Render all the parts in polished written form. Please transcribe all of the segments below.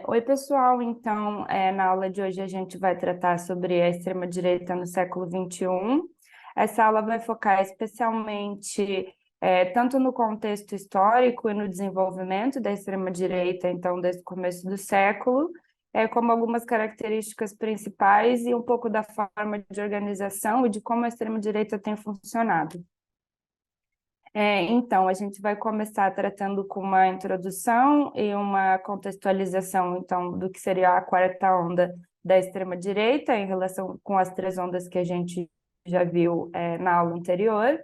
Oi, pessoal. Então, na aula de hoje a gente vai tratar sobre a extrema-direita no século XXI. Essa aula vai focar especialmente tanto no contexto histórico e no desenvolvimento da extrema-direita, então, desde o começo do século, como algumas características principais e um pouco da forma de organização e de como a extrema-direita tem funcionado. Então, a gente vai começar tratando com uma introdução e uma contextualização, então, do que seria a quarta onda da extrema-direita em relação com as três ondas que a gente já viu, na aula anterior.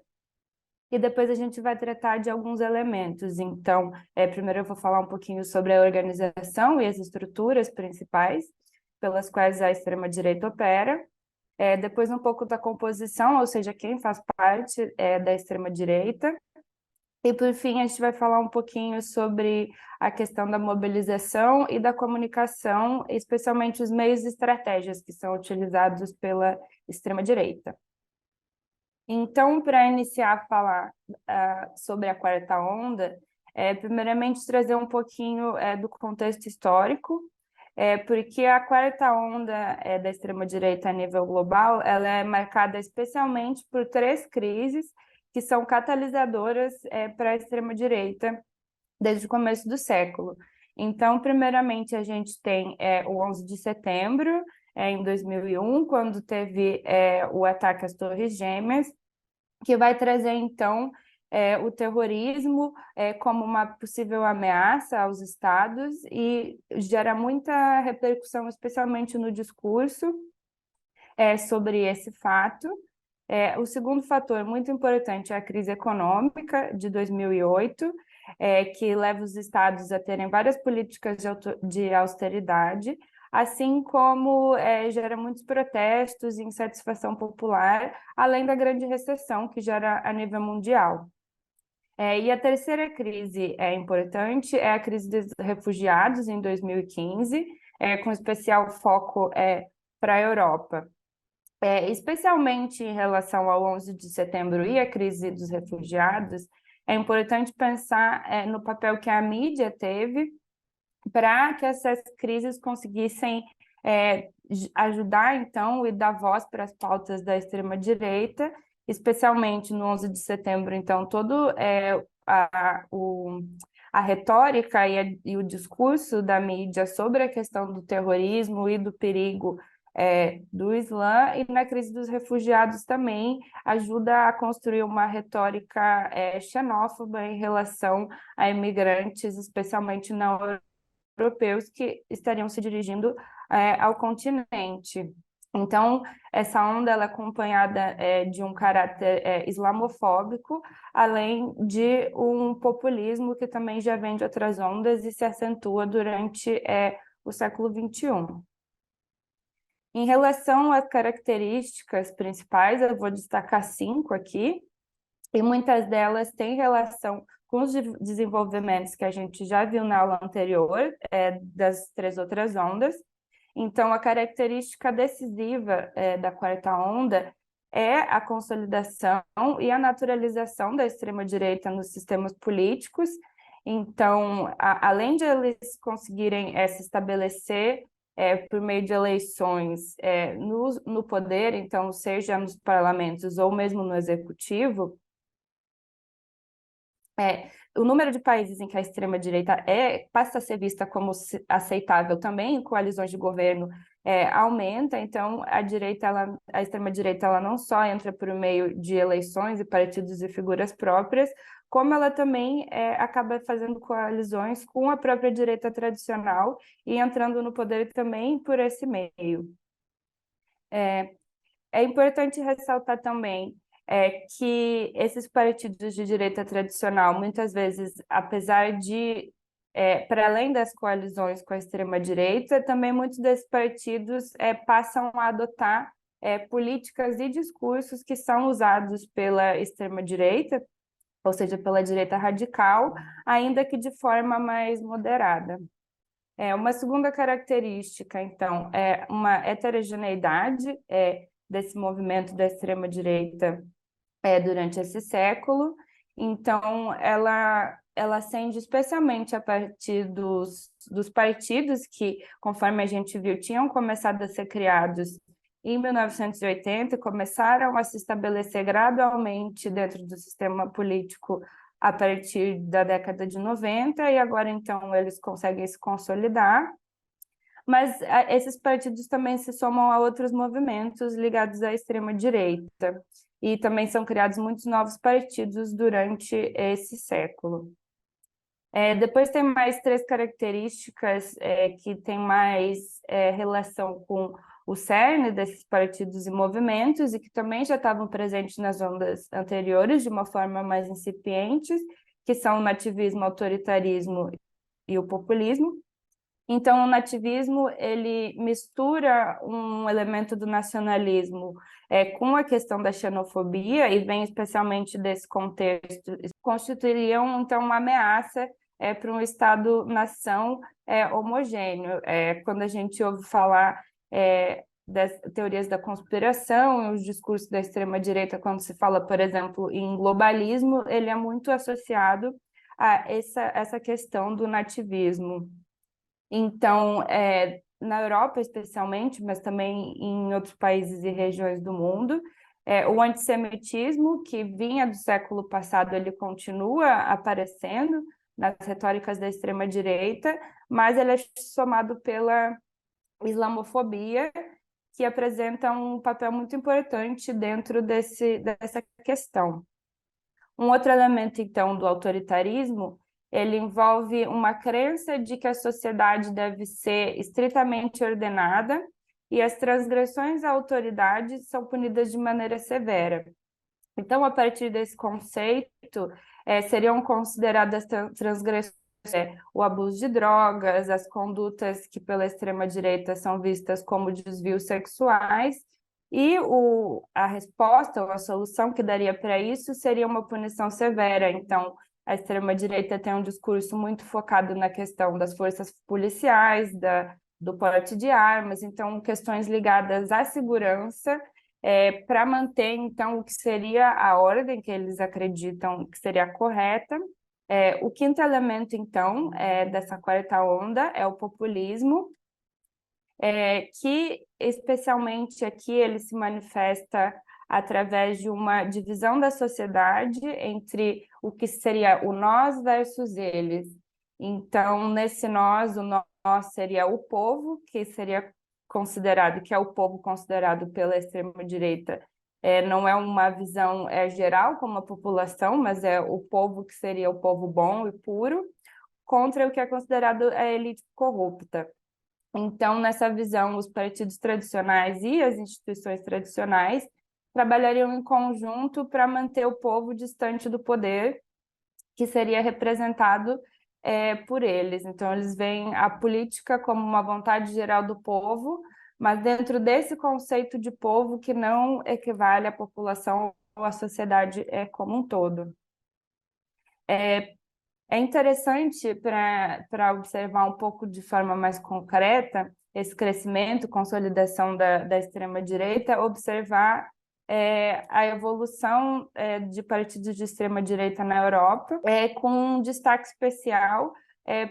E depois a gente vai tratar de alguns elementos. Então, primeiro eu vou falar um pouquinho sobre a organização e as estruturas principais pelas quais a extrema-direita opera. Depois um pouco da composição, ou seja, quem faz parte da extrema-direita. E, por fim, a gente vai falar um pouquinho sobre a questão da mobilização e da comunicação, especialmente os meios e estratégias que são utilizados pela extrema-direita. Então, para iniciar a falar sobre a quarta onda, primeiramente trazer um pouquinho do contexto histórico, porque a quarta onda da extrema-direita a nível global, ela é marcada especialmente por três crises que são catalisadoras para a extrema-direita desde o começo do século. Então, primeiramente, a gente tem o 11 de setembro, em 2001, quando teve o ataque às Torres Gêmeas, que vai trazer, então, o terrorismo como uma possível ameaça aos estados e gera muita repercussão, especialmente no discurso sobre esse fato. O segundo fator muito importante é a crise econômica de 2008, que leva os estados a terem várias políticas de austeridade, assim como gera muitos protestos e insatisfação popular, além da grande recessão que gera a nível mundial. E a terceira crise importante é a crise dos refugiados em 2015, com especial foco para a Europa. Especialmente em relação ao 11 de setembro e a crise dos refugiados, é importante pensar no papel que a mídia teve para que essas crises conseguissem ajudar, então, e dar voz para as pautas da extrema-direita, especialmente no 11 de setembro. Então, todo a retórica e o discurso da mídia sobre a questão do terrorismo e do perigo do Islã, e na crise dos refugiados também ajuda a construir uma retórica xenófoba em relação a imigrantes, especialmente não europeus, que estariam se dirigindo ao continente. Então, essa onda ela é acompanhada de um caráter islamofóbico, além de um populismo que também já vem de outras ondas e se acentua durante o século XXI. Em relação às características principais, eu vou destacar 5 aqui, e muitas delas têm relação com os desenvolvimentos que a gente já viu na aula anterior, das três outras ondas. Então, a característica decisiva da quarta onda é a consolidação e a naturalização da extrema-direita nos sistemas políticos. Então, além de eles conseguirem se estabelecer por meio de eleições no poder, então, seja nos parlamentos ou mesmo no executivo, o número de países em que a extrema-direita passa a ser vista como aceitável também, em coalizões de governo, aumenta. Então, a extrema-direita ela não só entra por meio de eleições e partidos e figuras próprias, como ela também acaba fazendo coalizões com a própria direita tradicional e entrando no poder também por esse meio. É importante ressaltar também que esses partidos de direita tradicional, muitas vezes, apesar de, para além das coalizões com a extrema-direita, também muitos desses partidos passam a adotar políticas e discursos que são usados pela extrema-direita, ou seja, pela direita radical, ainda que de forma mais moderada. Uma segunda característica, então, é uma heterogeneidade desse movimento da extrema-direita durante esse século. Então, ela ela ascende especialmente a partir dos partidos que, conforme a gente viu, tinham começado a ser criados em 1980 e começaram a se estabelecer gradualmente dentro do sistema político a partir da década de 90, e agora, então, eles conseguem se consolidar. Mas esses partidos também se somam a outros movimentos ligados à extrema-direita, e também são criados muitos novos partidos durante esse século. Depois tem mais três características que têm mais relação com o cerne desses partidos e movimentos, e que também já estavam presentes nas ondas anteriores de uma forma mais incipiente, que são o nativismo, o autoritarismo e o populismo. Então, o nativismo, ele mistura um elemento do nacionalismo com a questão da xenofobia, e vem especialmente desse contexto, constituiriam, então, uma ameaça para um Estado-nação homogêneo. Quando a gente ouve falar das teorias da conspiração e os discursos da extrema-direita, quando se fala, por exemplo, em globalismo, ele é muito associado a essa questão do nativismo. Então, na Europa especialmente, mas também em outros países e regiões do mundo, o antissemitismo, que vinha do século passado, ele continua aparecendo nas retóricas da extrema-direita, mas ele é somado pela islamofobia, que apresenta um papel muito importante dentro dessa questão. Um outro elemento, então, do autoritarismo, ele envolve uma crença de que a sociedade deve ser estritamente ordenada e as transgressões à autoridade são punidas de maneira severa. Então, a partir desse conceito, seriam consideradas transgressões o abuso de drogas, as condutas que pela extrema-direita são vistas como desvios sexuais, e a resposta ou a solução que daria para isso seria uma punição severa. Então, a extrema-direita tem um discurso muito focado na questão das forças policiais, do porte de armas, então questões ligadas à segurança, para manter, então, o que seria a ordem que eles acreditam que seria correta. O quinto elemento, então, dessa quarta onda é o populismo, que especialmente aqui ele se manifesta através de uma divisão da sociedade entre o que seria o nós versus eles. Então, nesse nós, o nós seria o povo, que seria considerado, que é o povo considerado pela extrema-direita, não é uma visão geral como a população, mas é o povo que seria o povo bom e puro, contra o que é considerado a elite corrupta. Então, nessa visão, os partidos tradicionais e as instituições tradicionais trabalhariam em conjunto para manter o povo distante do poder, que seria representado por eles. Então, eles veem a política como uma vontade geral do povo, mas dentro desse conceito de povo que não equivale à população ou à sociedade como um todo. É interessante para observar um pouco de forma mais concreta esse crescimento, consolidação da extrema-direita, observar a evolução de partidos de extrema-direita na Europa, com um destaque especial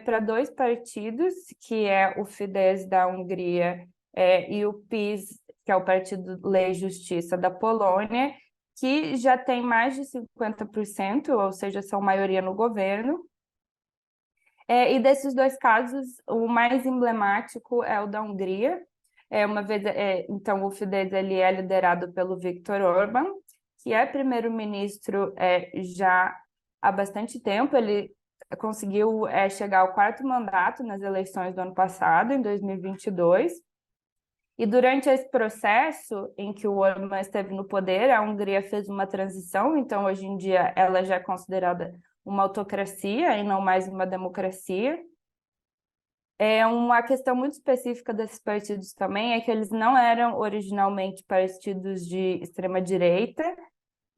para dois partidos, que é o Fidesz da Hungria e o PiS, que é o Partido Lei e Justiça da Polônia, que já tem mais de 50%, ou seja, são maioria no governo. E desses dois casos, o mais emblemático é o da Hungria. Então, o Fidesz ele é liderado pelo Viktor Orbán, que é primeiro-ministro já há bastante tempo. Ele conseguiu chegar ao quarto mandato nas eleições do ano passado, em 2022. E durante esse processo em que o Orbán esteve no poder, a Hungria fez uma transição, então hoje em dia ela já é considerada uma autocracia e não mais uma democracia. Uma questão muito específica desses partidos também é que eles não eram originalmente partidos de extrema-direita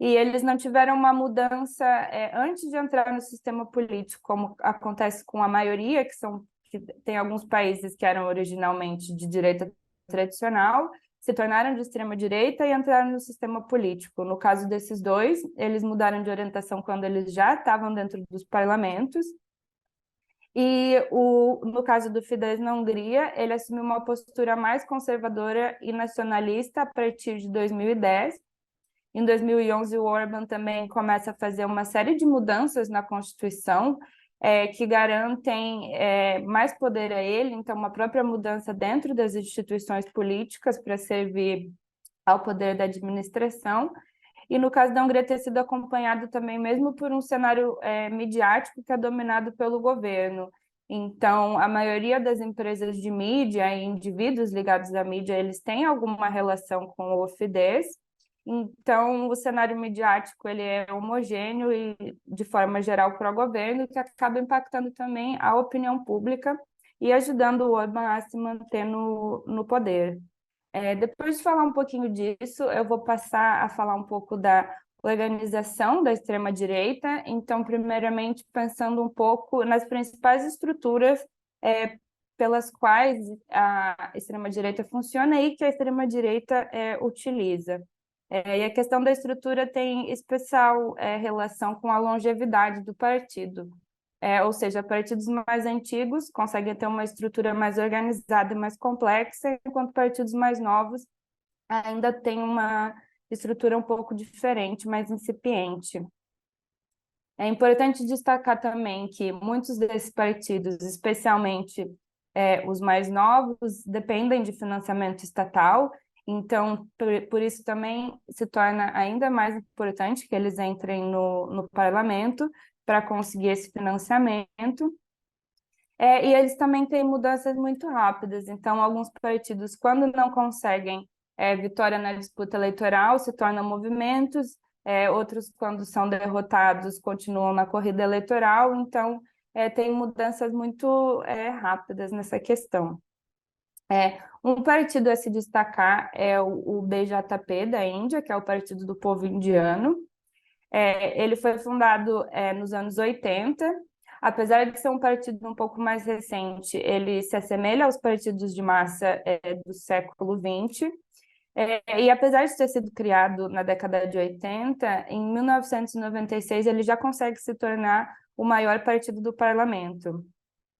e eles não tiveram uma mudança antes de entrar no sistema político, como acontece com a maioria, que tem alguns países que eram originalmente de direita tradicional, se tornaram de extrema-direita e entraram no sistema político. No caso desses dois, eles mudaram de orientação quando eles já estavam dentro dos parlamentos. E no caso do Fidesz na Hungria, ele assumiu uma postura mais conservadora e nacionalista a partir de 2010. Em 2011, o Orbán também começa a fazer uma série de mudanças na Constituição que garantem mais poder a ele, então uma própria mudança dentro das instituições políticas para servir ao poder da administração. E no caso da Hungria ter sido acompanhado também mesmo por um cenário midiático que é dominado pelo governo. Então, a maioria das empresas de mídia e indivíduos ligados à mídia, eles têm alguma relação com o Fidesz. Então, o cenário midiático ele é homogêneo e, de forma geral, pró-governo, que acaba impactando também a opinião pública e ajudando o Orbán a se manter no poder. Depois de falar um pouquinho disso, eu vou passar a falar um pouco da organização da extrema-direita. Então, primeiramente, pensando um pouco nas principais estruturas pelas quais a extrema-direita funciona e que a extrema-direita utiliza. E a questão da estrutura tem especial relação com a longevidade do partido. Ou seja, partidos mais antigos conseguem ter uma estrutura mais organizada e mais complexa, enquanto partidos mais novos ainda têm uma estrutura um pouco diferente, mais incipiente. É importante destacar também que muitos desses partidos, especialmente os mais novos, dependem de financiamento estatal, então, por isso também se torna ainda mais importante que eles entrem no parlamento para conseguir esse financiamento. E eles também têm mudanças muito rápidas, então alguns partidos, quando não conseguem vitória na disputa eleitoral, se tornam movimentos, outros, quando são derrotados, continuam na corrida eleitoral, então tem mudanças muito rápidas nessa questão. Um partido a se destacar é o BJP da Índia, que é o Partido do Povo Indiano. Ele foi fundado nos anos 80. Apesar de ser um partido um pouco mais recente, ele se assemelha aos partidos de massa do século XX. E apesar de ter sido criado na década de 80, em 1996 ele já consegue se tornar o maior partido do parlamento.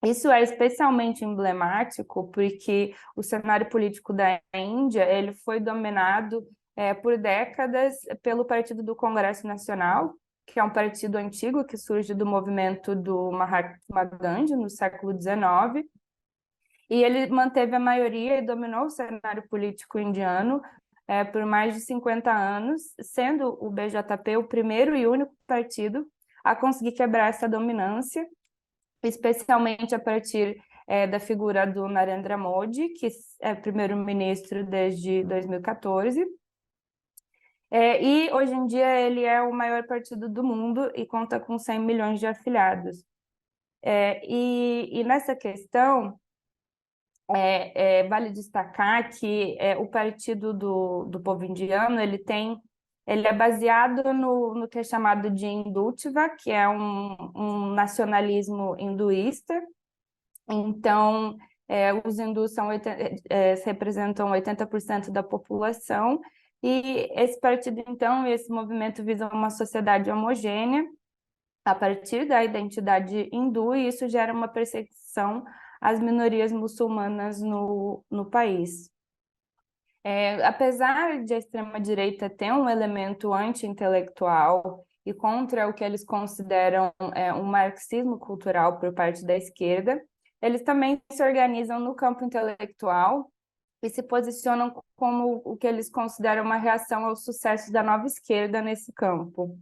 Isso é especialmente emblemático porque o cenário político da Índia ele foi dominado por décadas pelo Partido do Congresso Nacional, que é um partido antigo que surge do movimento do Mahatma Gandhi no século XIX, e ele manteve a maioria e dominou o cenário político indiano por mais de 50 anos, sendo o BJP o primeiro e único partido a conseguir quebrar essa dominância, especialmente a partir da figura do Narendra Modi, que é primeiro-ministro desde 2014. E hoje em dia ele é o maior partido do mundo e conta com 100 milhões de afiliados. E nessa questão, vale destacar que o Partido do Povo Indiano ele é baseado no que é chamado de Hindutva, que é um nacionalismo hinduísta. Então, os hindus representam 80% da população, e esse partido, então, esse movimento visa uma sociedade homogênea a partir da identidade hindu, e isso gera uma perseguição às minorias muçulmanas no país. Apesar de a extrema-direita ter um elemento anti-intelectual e contra o que eles consideram um marxismo cultural por parte da esquerda, eles também se organizam no campo intelectual e se posicionam como o que eles consideram uma reação ao sucesso da nova esquerda nesse campo.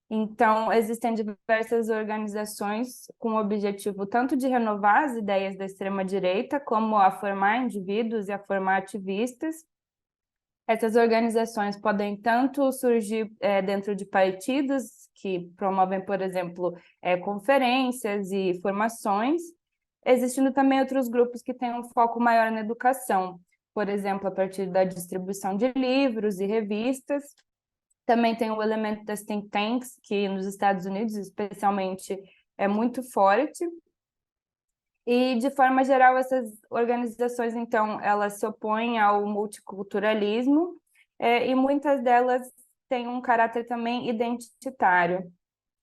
Então, existem diversas organizações com o objetivo tanto de renovar as ideias da extrema-direita, como a formar indivíduos e a formar ativistas. Essas organizações podem tanto surgir dentro de partidos que promovem, por exemplo, conferências e formações, existindo também outros grupos que têm um foco maior na educação, por exemplo, a partir da distribuição de livros e revistas. Também tem o elemento das think tanks, que nos Estados Unidos, especialmente, é muito forte. E, de forma geral, essas organizações, então, elas se opõem ao multiculturalismo, e muitas delas têm um caráter também identitário.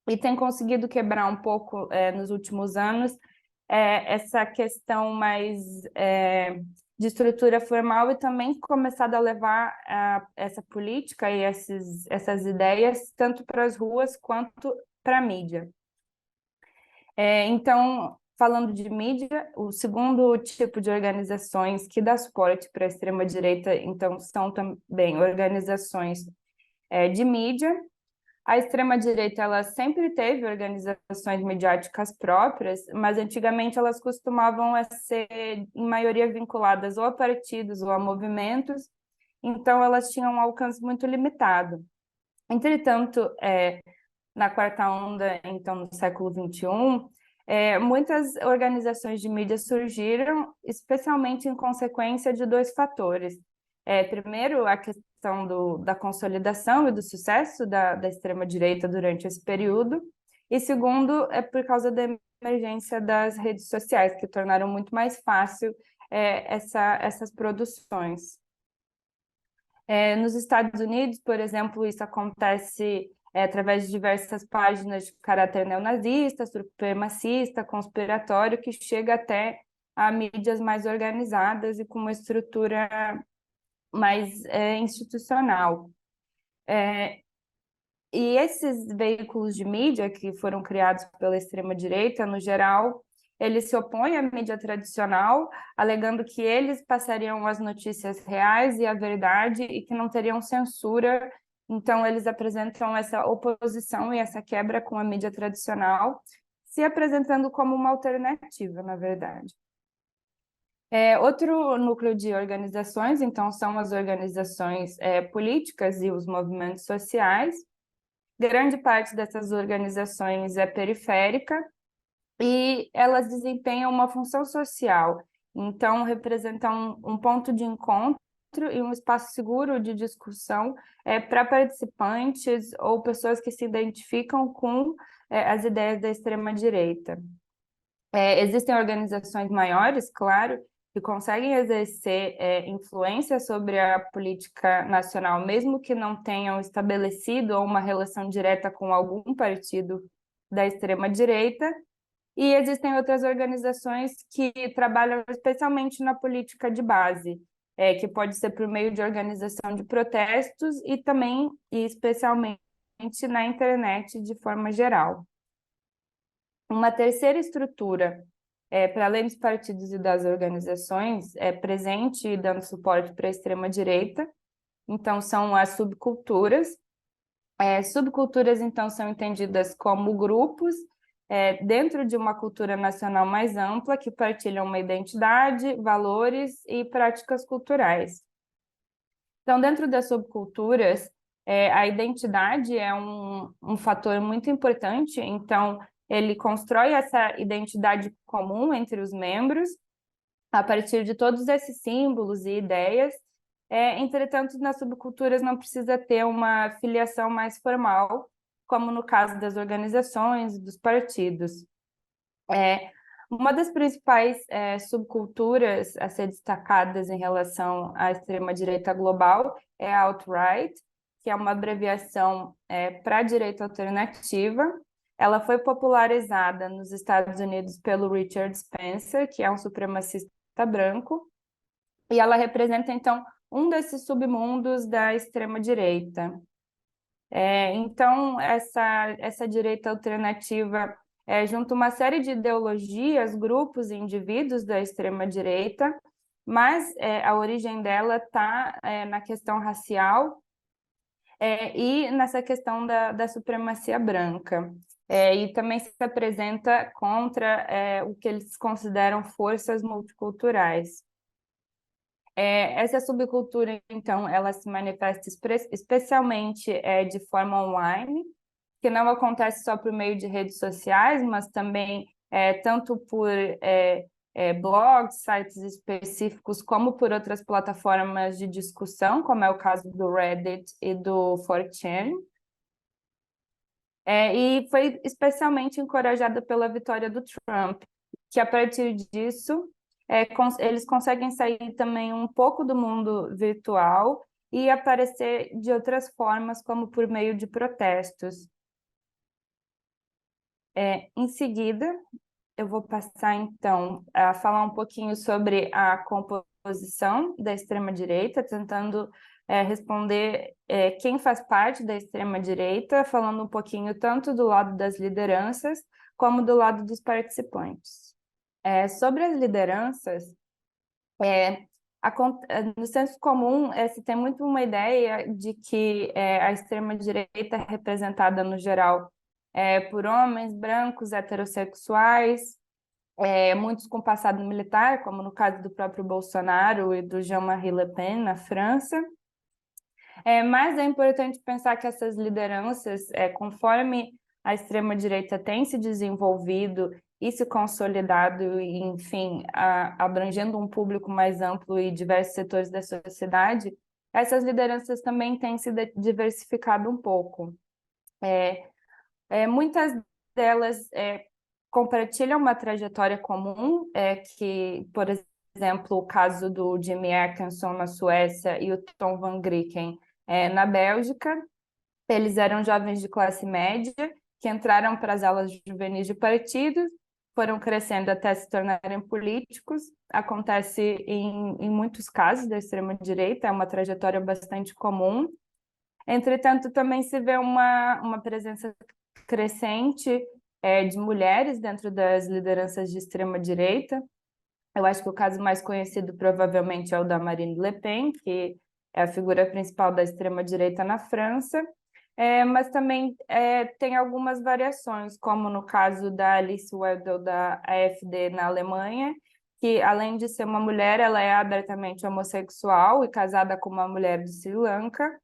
E têm conseguido quebrar um pouco, nos últimos anos, essa questão mais de estrutura formal e também começado a levar essa política e essas ideias tanto para as ruas quanto para a mídia. Então, falando de mídia, o segundo tipo de organizações que dá suporte para a extrema-direita, então, são também organizações de mídia. A extrema-direita ela sempre teve organizações midiáticas próprias, mas antigamente elas costumavam ser, em maioria, vinculadas ou a partidos ou a movimentos, então elas tinham um alcance muito limitado. Entretanto, na quarta onda, então, no século XXI, muitas organizações de mídia surgiram, especialmente em consequência de dois fatores. Primeiro, a questão da consolidação e do sucesso da extrema-direita durante esse período, e segundo, é por causa da emergência das redes sociais, que tornaram muito mais fácil essas produções. Nos Estados Unidos, por exemplo, isso acontece através de diversas páginas de caráter neonazista, supremacista, conspiratório, que chega até a mídias mais organizadas e com uma estrutura mais institucional. E esses veículos de mídia que foram criados pela extrema-direita, no geral, eles se opõem à mídia tradicional, alegando que eles passariam as notícias reais e a verdade e que não teriam censura. Então, eles apresentam essa oposição e essa quebra com a mídia tradicional, se apresentando como uma alternativa, na verdade. Outro núcleo de organizações, então, são as organizações políticas e os movimentos sociais. Grande parte dessas organizações é periférica e elas desempenham uma função social, então representam um ponto de encontro e um espaço seguro de discussão para participantes ou pessoas que se identificam com as ideias da extrema-direita. Existem organizações maiores, claro, que conseguem exercer influência sobre a política nacional, mesmo que não tenham estabelecido uma relação direta com algum partido da extrema-direita, e existem outras organizações que trabalham especialmente na política de base, que pode ser por meio de organização de protestos e também, e especialmente, na internet de forma geral. Uma terceira estrutura, para além dos partidos e das organizações, presente e dando suporte para a extrema-direita, então são as subculturas. Subculturas, então, são entendidas como grupos dentro de uma cultura nacional mais ampla que partilham uma identidade, valores e práticas culturais. Então, dentro das subculturas, a identidade é um fator muito importante, então ele constrói essa identidade comum entre os membros a partir de todos esses símbolos e ideias. Entretanto, nas subculturas não precisa ter uma filiação mais formal, como no caso das organizações e dos partidos. Uma das principais subculturas a ser destacadas em relação à extrema-direita global é a alt-right, que é uma abreviação para a direita alternativa. Ela foi popularizada nos Estados Unidos pelo Richard Spencer, que é um supremacista branco, e ela representa, então, um desses submundos da extrema-direita. Então, essa direita alternativa junta uma série de ideologias, grupos e indivíduos da extrema-direita, mas a origem dela está na questão racial e nessa questão da supremacia branca. E também se apresenta contra o que eles consideram forças multiculturais. Essa subcultura, então, ela se manifesta especialmente de forma online, que não acontece só por meio de redes sociais, mas também tanto por blogs, sites específicos, como por outras plataformas de discussão, como é o caso do Reddit e do 4chan. E foi especialmente encorajada pela vitória do Trump, que a partir disso eles conseguem sair também um pouco do mundo virtual e aparecer de outras formas, como por meio de protestos. Em seguida, eu vou passar, então, a falar um pouquinho sobre a composição da extrema-direita, tentando responder quem faz parte da extrema-direita, falando um pouquinho tanto do lado das lideranças, como do lado dos participantes. Sobre as lideranças, no senso comum, se tem muito uma ideia de que a extrema-direita é representada, no geral, por homens brancos, heterossexuais, muitos com passado militar, como no caso do próprio Bolsonaro e do Jean-Marie Le Pen, na França. Mas é importante pensar que essas lideranças, conforme a extrema-direita tem se desenvolvido e se consolidado, e, enfim, abrangendo um público mais amplo e diversos setores da sociedade, essas lideranças também têm se diversificado um pouco. Muitas delas compartilham uma trajetória comum, que, por exemplo, o caso do Jimmy Atkinson na Suécia e o Tom van Grieken na Bélgica. Eles eram jovens de classe média que entraram para as alas juvenis de partidos, foram crescendo até se tornarem políticos. Acontece em muitos casos da extrema-direita, é uma trajetória bastante comum. Entretanto, também se vê uma presença crescente de mulheres dentro das lideranças de extrema-direita. Eu acho que o caso mais conhecido provavelmente é o da Marine Le Pen, que é a figura principal da extrema-direita na França, mas também tem algumas variações, como no caso da Alice Weidel, da AfD na Alemanha, que além de ser uma mulher, ela é abertamente homossexual e casada com uma mulher do Sri Lanka.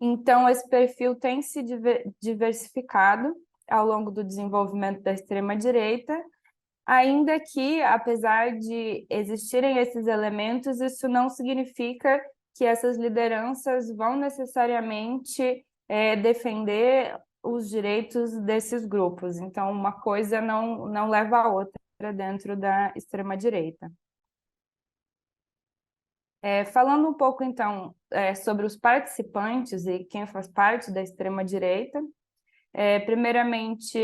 Então, esse perfil tem se diversificado ao longo do desenvolvimento da extrema-direita, ainda que, apesar de existirem esses elementos, isso não significa que essas lideranças vão necessariamente defender os direitos desses grupos. Então, uma coisa não leva a outra dentro da extrema-direita. Falando um pouco, então, sobre os participantes e quem faz parte da extrema-direita, primeiramente,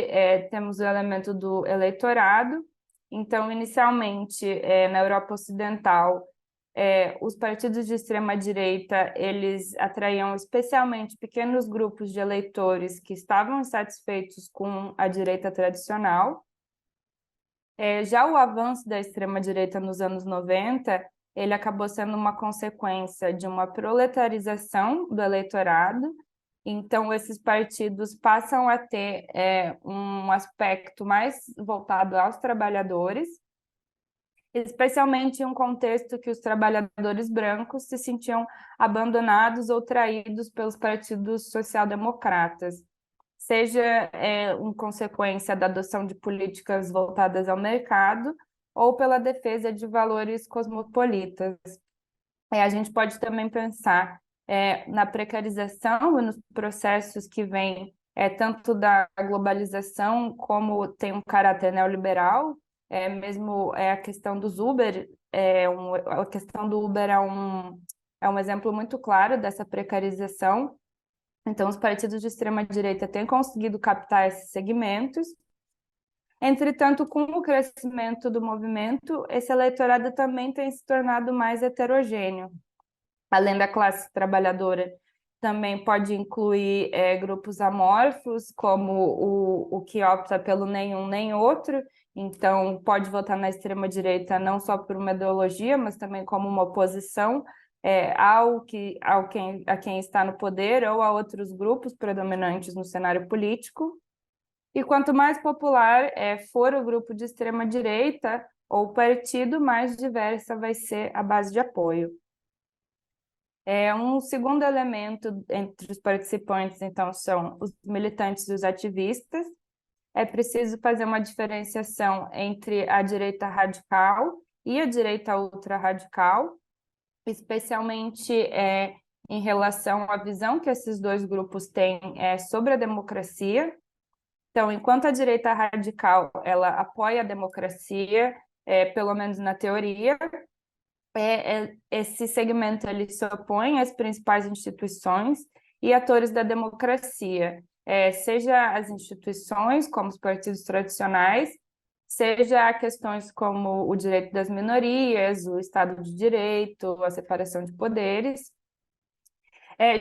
temos o elemento do eleitorado. Então, inicialmente, na Europa Ocidental, os partidos de extrema-direita, eles atraíam especialmente pequenos grupos de eleitores que estavam insatisfeitos com a direita tradicional. Já o avanço da extrema-direita nos anos 90, ele acabou sendo uma consequência de uma proletarização do eleitorado. Então, esses partidos passam a ter um aspecto mais voltado aos trabalhadores, especialmente em um contexto que os trabalhadores brancos se sentiam abandonados ou traídos pelos partidos social-democratas, seja em consequência da adoção de políticas voltadas ao mercado ou pela defesa de valores cosmopolitas. A gente pode também pensar na precarização e nos processos que vêm tanto da globalização como tem um caráter neoliberal, mesmo a questão dos Uber, a questão do Uber é um exemplo muito claro dessa precarização. Então, os partidos de extrema-direita têm conseguido captar esses segmentos. Entretanto, com o crescimento do movimento, esse eleitorado também tem se tornado mais heterogêneo. Além da classe trabalhadora, também pode incluir grupos amorfos, como o que opta pelo nenhum nem outro. Então, pode votar na extrema-direita não só por uma ideologia, mas também como uma oposição a quem está no poder ou a outros grupos predominantes no cenário político. E quanto mais popular for o grupo de extrema-direita ou partido, mais diversa vai ser a base de apoio. Um segundo elemento entre os participantes, então, são os militantes e os ativistas. É preciso fazer uma diferenciação entre a direita radical e a direita ultra-radical, especialmente em relação à visão que esses dois grupos têm sobre a democracia. Então, enquanto a direita radical ela apoia a democracia, pelo menos na teoria, esse segmento ele se opõe às principais instituições e atores da democracia, seja as instituições, como os partidos tradicionais, seja questões como o direito das minorias, o Estado de Direito, a separação de poderes.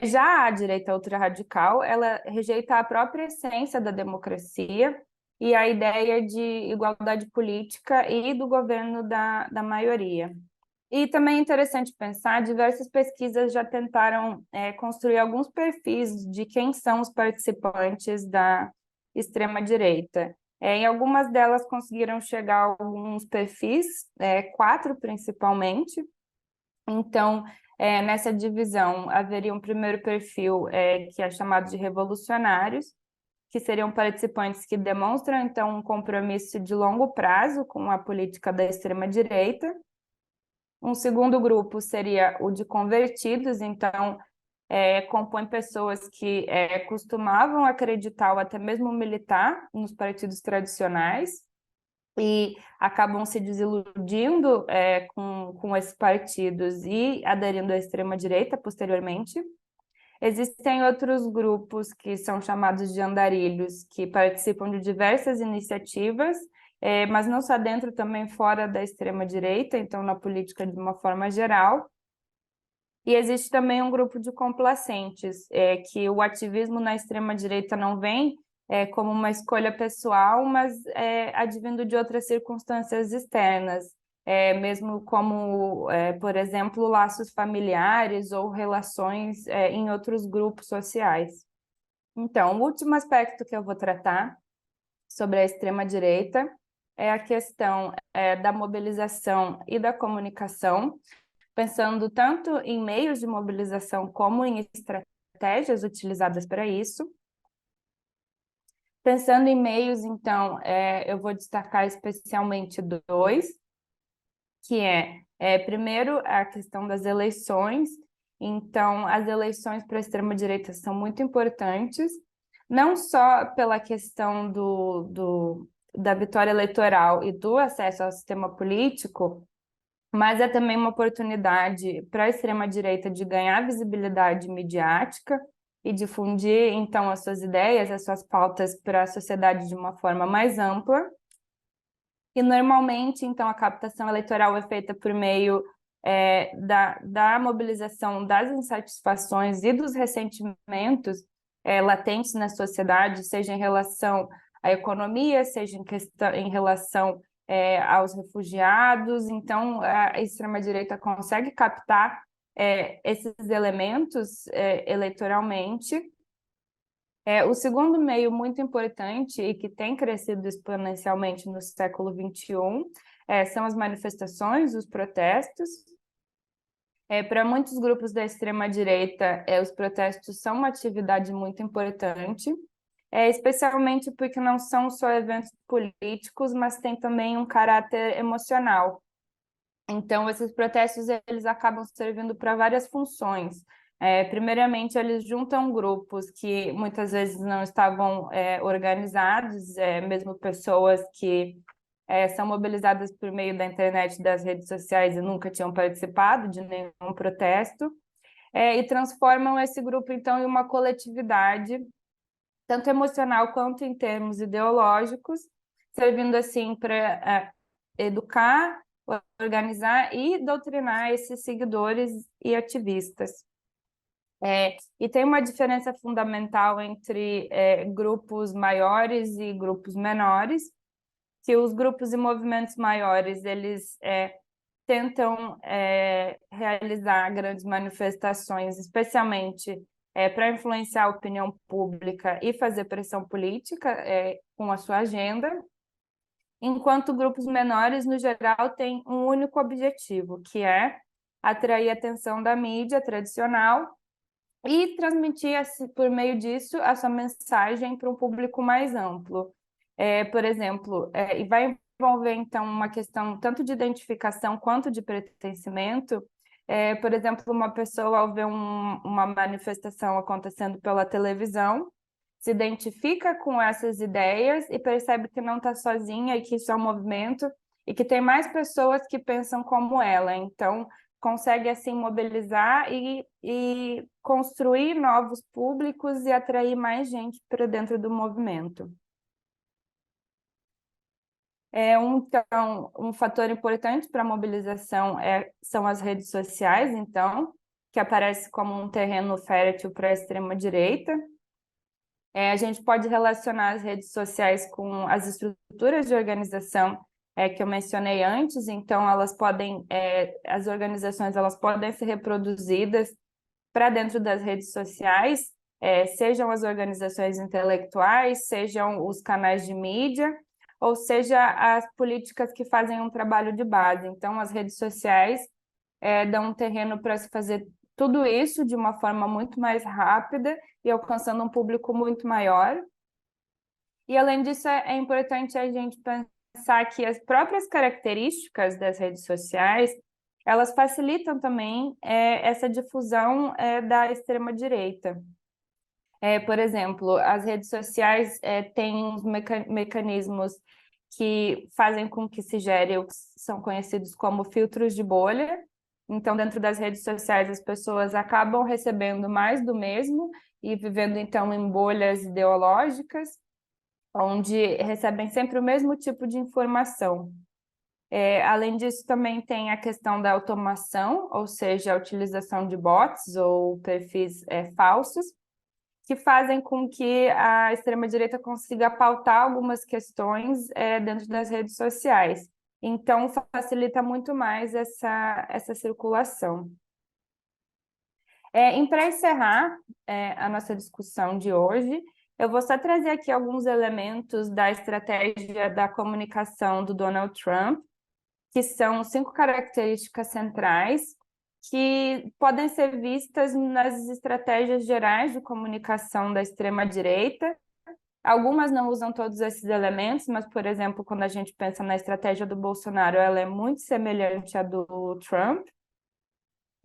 Já a direita ultrarradical, ela rejeita a própria essência da democracia e a ideia de igualdade política e do governo da maioria. E também é interessante pensar, diversas pesquisas já tentaram construir alguns perfis de quem são os participantes da extrema-direita. Em algumas delas conseguiram chegar a alguns perfis, 4 principalmente. Então, nessa divisão, haveria um primeiro perfil que é chamado de revolucionários, que seriam participantes que demonstram, então, um compromisso de longo prazo com a política da extrema-direita. Um segundo grupo seria o de convertidos, então, compõe pessoas que costumavam acreditar ou até mesmo militar nos partidos tradicionais e acabam se desiludindo com esses partidos e aderindo à extrema-direita posteriormente. Existem outros grupos que são chamados de andarilhos, que participam de diversas iniciativas, mas não só dentro, também fora da extrema-direita, então na política de uma forma geral. E existe também um grupo de complacentes, que o ativismo na extrema-direita não vem como uma escolha pessoal, mas advindo de outras circunstâncias externas, mesmo como, por exemplo, laços familiares ou relações em outros grupos sociais. Então, o último aspecto que eu vou tratar sobre a extrema-direita é a questão da mobilização e da comunicação, pensando tanto em meios de mobilização como em estratégias utilizadas para isso. Pensando em meios, então, eu vou destacar especialmente 2, que primeiro, a questão das eleições. Então, as eleições para a extrema-direita são muito importantes, não só pela questão da vitória eleitoral e do acesso ao sistema político, mas é também uma oportunidade para a extrema-direita de ganhar visibilidade midiática e difundir, então, as suas ideias, as suas pautas para a sociedade de uma forma mais ampla. E, normalmente, então, a captação eleitoral é feita por meio da mobilização das insatisfações e dos ressentimentos latentes na sociedade, seja em relação à economia, seja em relação aos refugiados. Então, a extrema-direita consegue captar esses elementos eleitoralmente. O segundo meio muito importante e que tem crescido exponencialmente no século XXI são as manifestações, os protestos. Para muitos grupos da extrema-direita, os protestos são uma atividade muito importante, especialmente porque não são só eventos políticos, mas tem também um caráter emocional. Então, esses protestos eles acabam servindo para várias funções. Primeiramente, eles juntam grupos que muitas vezes não estavam organizados, mesmo pessoas que são mobilizadas por meio da internet, das redes sociais e nunca tinham participado de nenhum protesto, e transformam esse grupo, então, em uma coletividade, tanto emocional quanto em termos ideológicos, servindo, assim, para educar, organizar e doutrinar esses seguidores e ativistas. E tem uma diferença fundamental entre grupos maiores e grupos menores, que os grupos e movimentos maiores, eles tentam realizar grandes manifestações, especialmente para influenciar a opinião pública e fazer pressão política com a sua agenda, enquanto grupos menores, no geral, têm um único objetivo, que é atrair a atenção da mídia tradicional e transmitir, por meio disso, a sua mensagem para um público mais amplo. Por exemplo, e vai envolver, então, uma questão tanto de identificação quanto de pertencimento. Por exemplo, uma pessoa, ao ver uma manifestação acontecendo pela televisão, se identifica com essas ideias e percebe que não está sozinha e que isso é um movimento e que tem mais pessoas que pensam como ela. Então, consegue, assim, mobilizar e construir novos públicos e atrair mais gente para dentro do movimento. Então, um fator importante para a mobilização são as redes sociais, então, que aparece como um terreno fértil para a extrema-direita. A gente pode relacionar as redes sociais com as estruturas de organização que eu mencionei antes, então as organizações elas podem ser reproduzidas para dentro das redes sociais, sejam as organizações intelectuais, sejam os canais de mídia, ou seja, as políticas que fazem um trabalho de base. Então, as redes sociais dão um terreno para se fazer tudo isso de uma forma muito mais rápida e alcançando um público muito maior. E, além disso, é importante a gente pensar que as próprias características das redes sociais, elas facilitam também essa difusão da extrema-direita. Por exemplo, as redes sociais têm uns mecanismos que fazem com que se gere o que são conhecidos como filtros de bolha. Então, dentro das redes sociais, as pessoas acabam recebendo mais do mesmo e vivendo, então, em bolhas ideológicas, onde recebem sempre o mesmo tipo de informação. Além disso, também tem a questão da automação, ou seja, a utilização de bots ou perfis falsos, que fazem com que a extrema-direita consiga pautar algumas questões dentro das redes sociais. Então, facilita muito mais essa circulação. Para encerrar a nossa discussão de hoje, eu vou só trazer aqui alguns elementos da estratégia da comunicação do Donald Trump, que são 5 características centrais que podem ser vistas nas estratégias gerais de comunicação da extrema-direita. Algumas não usam todos esses elementos, mas, por exemplo, quando a gente pensa na estratégia do Bolsonaro, ela é muito semelhante à do Trump.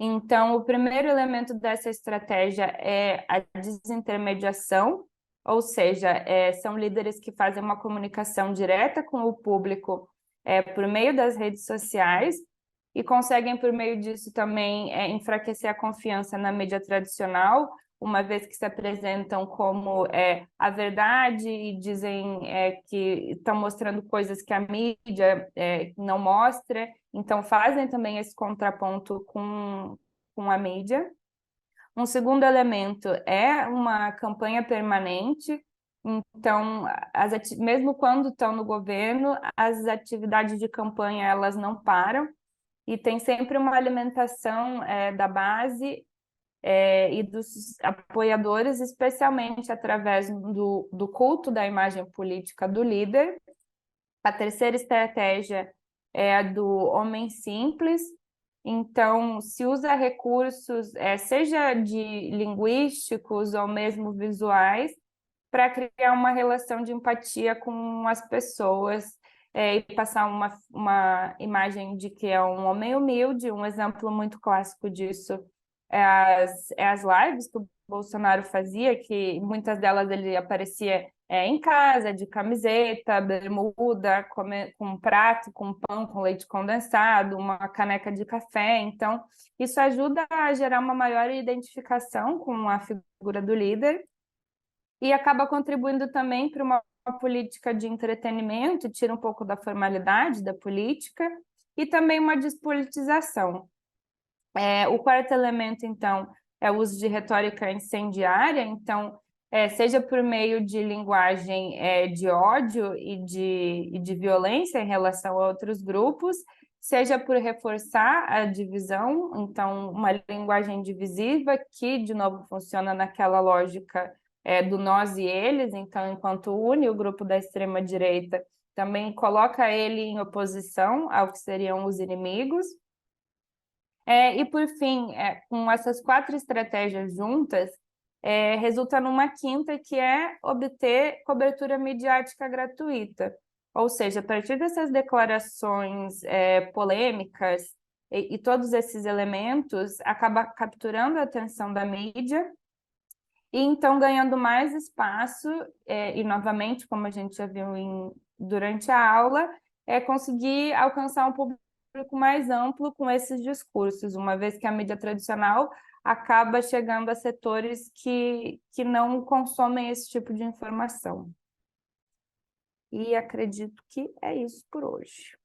Então, o primeiro elemento dessa estratégia é a desintermediação, ou seja, são líderes que fazem uma comunicação direta com o público por meio das redes sociais e conseguem, por meio disso, também enfraquecer a confiança na mídia tradicional, uma vez que se apresentam como a verdade e dizem que estão mostrando coisas que a mídia não mostra, então fazem também esse contraponto com a mídia. Um segundo elemento é uma campanha permanente, então, mesmo quando estão no governo, as atividades de campanha elas não param, e tem sempre uma alimentação da base e dos apoiadores, especialmente através do culto da imagem política do líder. A terceira estratégia é a do homem simples, então se usa recursos, seja de linguísticos ou mesmo visuais, para criar uma relação de empatia com as pessoas e passar uma imagem de que é um homem humilde. Um exemplo muito clássico disso as lives que o Bolsonaro fazia, que muitas delas ele aparecia em casa, de camiseta, bermuda, com um prato, com pão, com leite condensado, uma caneca de café. Então, isso ajuda a gerar uma maior identificação com a figura do líder e acaba contribuindo também para uma política de entretenimento, tira um pouco da formalidade da política e também uma despolitização. O quarto elemento, então, é o uso de retórica incendiária, então, seja por meio de linguagem de ódio e de violência em relação a outros grupos, seja por reforçar a divisão, então, uma linguagem divisiva que, de novo, funciona naquela lógica do nós e eles, então, enquanto une o grupo da extrema-direita, também coloca ele em oposição ao que seriam os inimigos. E, por fim, com essas 4 estratégias juntas, resulta numa quinta, que é obter cobertura midiática gratuita. Ou seja, a partir dessas declarações polêmicas e todos esses elementos, acaba capturando a atenção da mídia E então ganhando mais espaço, e novamente, como a gente já viu durante a aula, é conseguir alcançar um público mais amplo com esses discursos, uma vez que a mídia tradicional acaba chegando a setores que não consomem esse tipo de informação. E acredito que é isso por hoje.